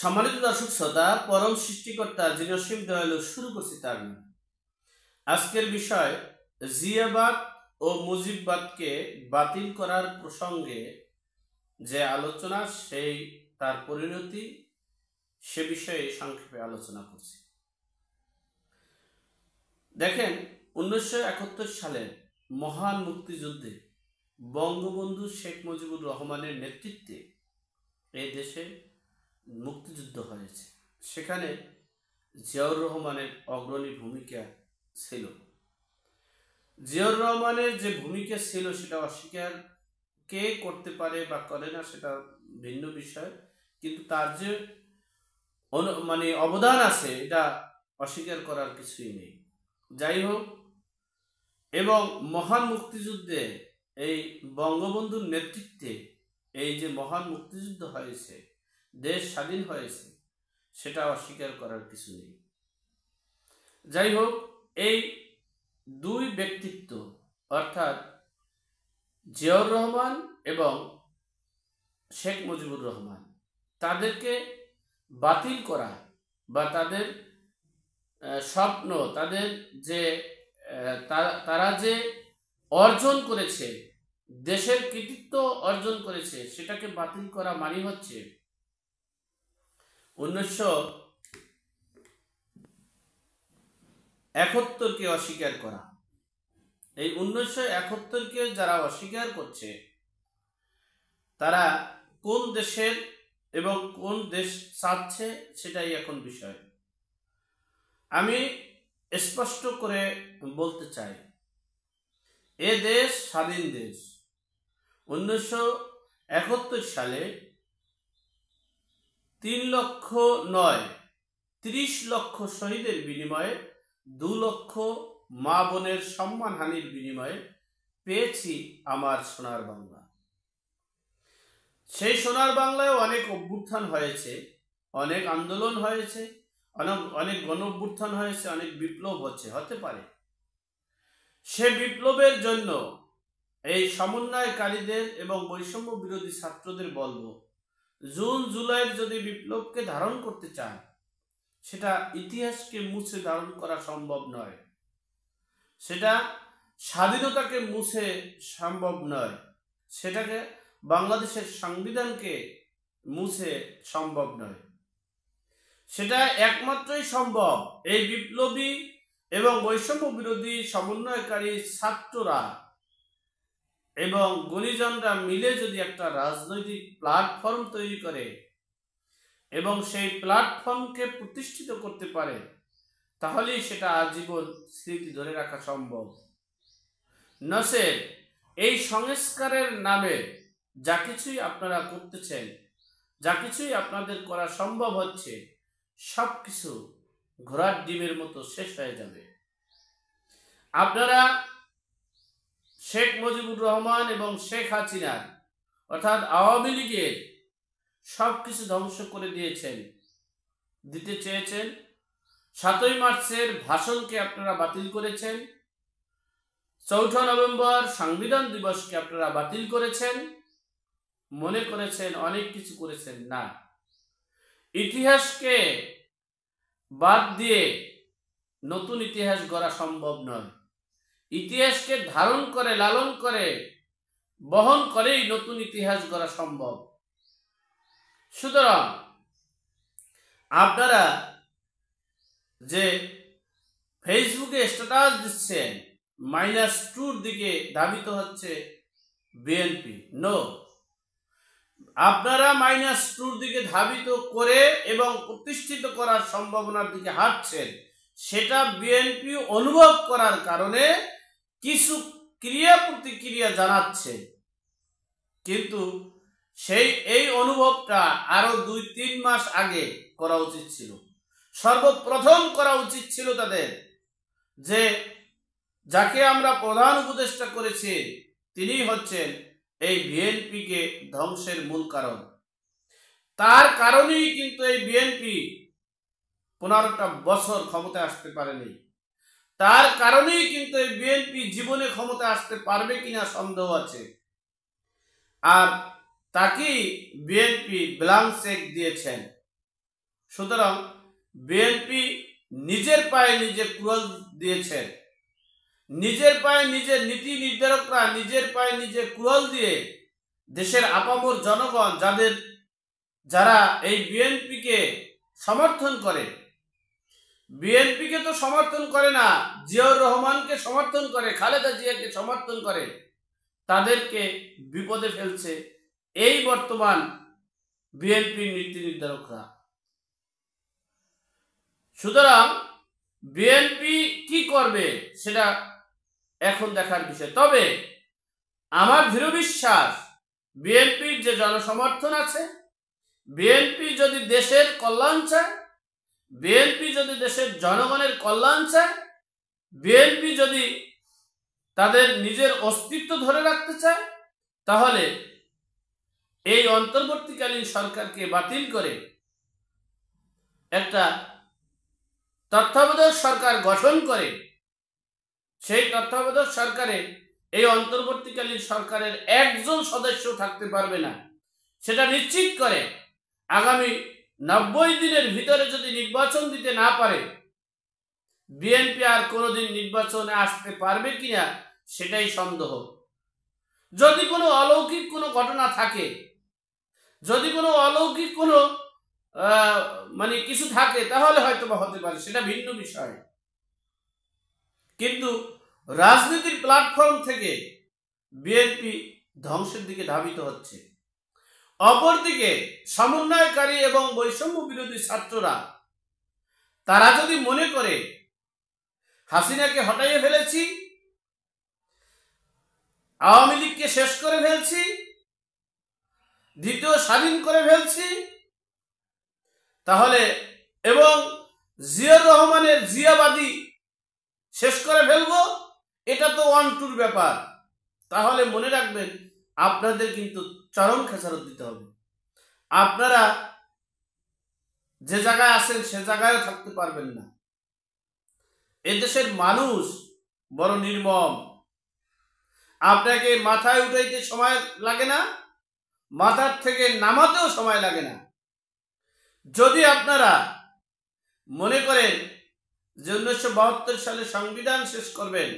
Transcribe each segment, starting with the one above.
সম্মানিত দর্শক শ্রোতা, পরম সৃষ্টিকর্তা যিনি অসীম দয়ালু, শুরু করছি তার নামে। আজকের বিষয় জিয়াবাদ ও মুজিববাদকে বাতিল করার প্রসঙ্গে যে আলোচনা, সেই তার পরিণতি, সে বিষয়ে সংক্ষেপে আলোচনা করছি। দেখেন, 1971 সালের মহান মুক্তিযুদ্ধে বঙ্গবন্ধু শেখ মুজিবুর রহমানের নেতৃত্বে এই দেশে মুক্তিযুদ্ধ হয়েছে। সেখানে জিয়াউর রহমানের অগ্রণী ভূমিকা ছিল। জিয়াউর রহমানের যে ভূমিকা ছিল সেটা অস্বীকার কে করতে পারে বা করে না সেটা ভিন্ন বিষয়, কিন্তু তার যে অবদান আছে এটা অস্বীকার করার কিছুই নেই। যাই হোক, এবং মহান মুক্তিযুদ্ধে এই বঙ্গবন্ধুর নেতৃত্বে এই যে মহান মুক্তিযুদ্ধ হয়েছে, দেশ স্বাধীন হয়েছে, সেটা অস্বীকার করার কিছু নেই। যাই হোক, এই দুই ব্যক্তিত্ব অর্থাৎ জিয়াউর রহমান এবং শেখ মুজিবুর রহমান, তাদেরকে বাতিল করা বা তাদের স্বপ্ন, তাদের যে তারা যে অর্জন করেছে, দেশের কৃতিত্ব অর্জন করেছে, সেটাকে বাতিল করা মানে হচ্ছে 1971-কে অস্বীকার করা। এই 1971-কে যারা অস্বীকার করছে তারা কোন দেশের এবং কোন দেশ চাচ্ছে সেটাই এখন বিষয়। আমি স্পষ্ট করে বলতে চাই, এ দেশ স্বাধীন দেশ। 1971 সালে 3 লক্ষ নয়, 30 লক্ষ শহীদের বিনিময়ে 2 লক্ষ মা বোনের সম্মানহানির বিনিময়ে পেয়েছি আমার সোনার বাংলা। সেই সোনার বাংলায় অনেক অভ্যুত্থান হয়েছে, অনেক আন্দোলন হয়েছে, অনেক গণ অভ্যুত্থান হয়েছে, অনেক বিপ্লব হতে পারে। সে বিপ্লবের জন্য এই সমন্বয়কারীদের এবং বৈষম্য বিরোধী ছাত্রদের বলবো, জুন জুলাইয়ের যদি বিপ্লবকে ধারণ করতে চান, সেটা ইতিহাসকে মুছে ধারণ করা সম্ভব নয়, সেটা স্বাধীনতাকে মুছে সম্ভব নয়, সেটাকে বাংলাদেশের সংবিধানকে মুছে সম্ভব নয়। সেটা একমাত্রই সম্ভব এই বিপ্লবী এবং বৈষম্য বিরোধী সমন্বয়কারী ছাত্ররা এবং গুণীজনরা মিলে যদি একটা রাজনৈতিক প্ল্যাটফর্ম তৈরি করে এবং সেই প্ল্যাটফর্মকে প্রতিষ্ঠিত করতে পারে, তাহলেই সেটা আজীবন স্মৃতি ধরে রাখা সম্ভব। নচেৎ এই সংস্কারের নামে যা কিছুই আপনারা করতেছেন, যা কিছুই আপনাদের করা সম্ভব হচ্ছে, সব কিছু ঘোড়ার ডিমের মতো শেষ হয়ে যাবে। আপনারা শেখ মুজিবুর রহমান এবং শেখ হাসিনার অর্থাৎ আওয়ামী লীগের সব কিছু ধ্বংস করে দিতে চেয়েছেন। 7ই মার্চের ভাষণকে আপনারা বাতিল করেছেন, 4 নভেম্বর সংবিধান দিবসকে আপনারা বাতিল করেছেন, মনে করেছেন অনেক কিছু করেছেন। না, ইতিহাসকে বাদ দিয়ে নতুন ইতিহাস গড়া সম্ভব নয়। ইতিহাসকে ধারণ করে, লালন করে, বহন করেই নতুন ইতিহাস গড়া সম্ভব। সুতরাং আপনারা যে ফেসবুকে স্ট্যাটাস দিচ্ছেন, -2-র দিকে ধাবিত হচ্ছে বিএনপি। নো, আপনারা -2-র দিকে ধাবিত করে এবং প্রতিষ্ঠিত করার সম্ভাবনার দিকে হাঁটছেন। সেটা বিএনপি অনুভব করার কারণে কিছু ক্রিয়া প্রতিক্রিয়া জানাচ্ছে, কিন্তু এই অনুভবটা আরো 2-3 মাস আগে করা উচিত ছিল। সর্বপ্রথম করা উচিত ছিল তাদের, যে যাকে আমরা প্রধান উপদেষ্টা করেছি তিনি হচ্ছেন এই বিএনপিকে ধ্বংসের মূল কারণ। তার কারণেই কিন্তু এই বিএনপি 15টা বছর ক্ষমতায় আসতে পারেনি। তার কারণেই কিন্তু এই বিএনপি জীবনে ক্ষমতা আসতে পারবে কিনা সন্দেহ আছে। আর তাকেই বিএনপি ব্ল্যাঙ্ক চেক দিয়েছেন। সুতরাং বিএনপি নিজের পায়ে নিজে কুড়াল দিয়েছেন, নিজের পায়ে নিজের নীতি নির্ধারকরা নিজের পায়ে নিজে কুড়াল দিয়ে দেশের আপামর জনগণ যারা এই বিএনপিকে সমর্থন করে, বিএনপিকে তো সমর্থন করে না, জিয়াউর রহমানকে সমর্থন করে, খালেদা জিয়াকে সমর্থন করে, তাদেরকে বিপদে ফেলছে এই বর্তমান বিএনপির নীতি নির্ধারকরা। সুতরাং বিএনপি কি করবে সেটা এখন দেখার বিষয়। তবে আমার দৃঢ় বিশ্বাস, বিএনপির যে জনসমর্থন আছে, বিএনপি যদি দেশের কল্যাণ চায়, বিএনপি যদি দেশের জনগণের কল্যাণ চায়, বিএনপি যদি তাদের নিজের অস্তিত্ব ধরে রাখতে চায়, তাহলে এই অন্তর্বর্তীকালীন সরকারকে বাতিল করে একটা তত্ত্বাবধায়ক সরকার গঠন করে, সেই তত্ত্বাবধায়ক সরকারে এই অন্তর্বর্তীকালীন সরকারের একজন সদস্য থাকতে পারবে না, সেটা নিশ্চিত করে আগামী 90 দিনের ভিতরে যদি নির্বাচন দিতে না পারে, বিএনপি আর কোনোদিন নির্বাচনে আসতে পারবে কিনা সেটাই সন্দেহ। যদি কোনো অলৌকিক কোনো ঘটনা থাকে, যদি কোনো অলৌকিক কোনো কিছু থাকে, তাহলে হয়তো বা হতে পারে, সেটা ভিন্ন বিষয়। কিন্তু রাজনীতির প্ল্যাটফর্ম থেকে বিএনপি ধ্বংসের দিকে ধাবিত হচ্ছে। অপরদিকে সমন্বয়কারী এবং বৈষম্য বিরোধী ছাত্ররা তারা যদি মনে করে হাসিনাকে হটাইয়ে ফেলেছি, আওয়ামী লীগকে শেষ করে ফেলছি, দ্বিতীয় স্বাধীন করে ফেলছি, তাহলে এবং জিয়াউর রহমানের জিয়াবাদী শেষ করে ফেলবো, এটা তো ওয়ান টুর ব্যাপার, তাহলে মনে রাখবেন আপনাদের কিন্তু চরম খেসারত দিতে হবে। আপনারা যে জায়গায় আছেন সে জায়গায়ও থাকতে পারবেন না। এদেশের মানুষ বড় নির্মম। আপনাকে মাথায় উঠাইতে সময় লাগে না, মাথার থেকে নামাতেও সময় লাগে না। যদি আপনারা মনে করেন যে 1972 সালে সংবিধান শেষ করবেন,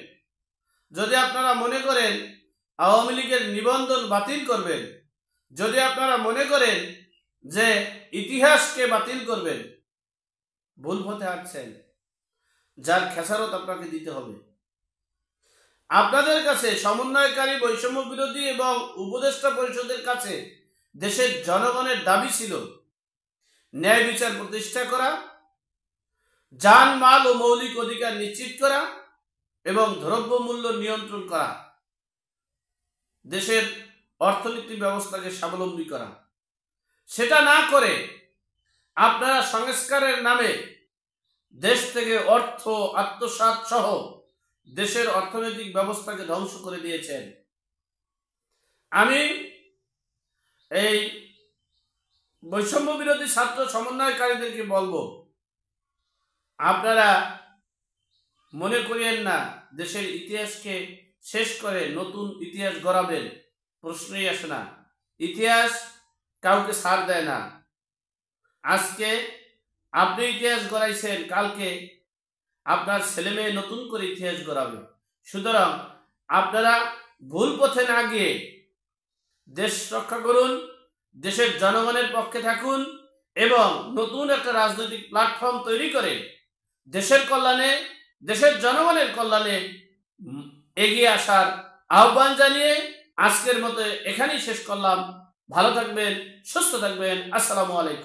যদি আপনারা মনে করেন আওয়ামী লীগের নিবন্ধন বাতিল করবেন, যদি আপনারা মনে করেন যে ইতিহাসকে বাতিল করবেন, ভুল পথে হাঁটছেন, যার খেসারত আপনাকে দিতে হবে। আপনাদের কাছে সমন্বয়কারী, বৈষম্য বিরোধী এবং উপদেষ্টা পরিষদের কাছে দেশের জনগণের দাবি ছিল ন্যায় বিচার প্রতিষ্ঠা করা, জানমাল ও মৌলিক অধিকার নিশ্চিত করা এবং দ্রব্যমূল্য নিয়ন্ত্রণ করা, দেশের অর্থনৈতিক ব্যবস্থাকে স্বাবলম্বী করা। সেটা না করে আপনারা সংস্কারের নামে দেশ থেকে অর্থ আত্মসাৎ সহ দেশের অর্থনৈতিক ব্যবস্থাকে ধ্বংস করে দিয়েছেন। আমি এই বৈষম্য বিরোধী ছাত্র সমন্বয়কারীদেরকে বলবো, আপনারা মনে করিয়েন না দেশের ইতিহাসকে শেষ করে নতুন ইতিহাস গড়াবেন, প্রশ্নই আসে না। ইতিহাস কাউকে ছাড় দেয় না। আজকে আপনি ইতিহাস গড়াইছেন, কালকে আপনার ছেলে মেয়ে নতুন করে ইতিহাস গড়াবে। সুতরাং আপনারা ভুল পথে না গিয়ে দেশ রক্ষা করুন, দেশের জনগণের পক্ষে থাকুন এবং নতুন একটা রাজনৈতিক প্ল্যাটফর্ম তৈরি করে দেশের কল্যাণে, দেশের জনগণের কল্যাণে এগিয়ে আসার আহ্বান জানিয়ে আজকের মতো এখানেই শেষ করলাম। ভালো থাকবেন, সুস্থ থাকবেন। আসসালামু আলাইকুম।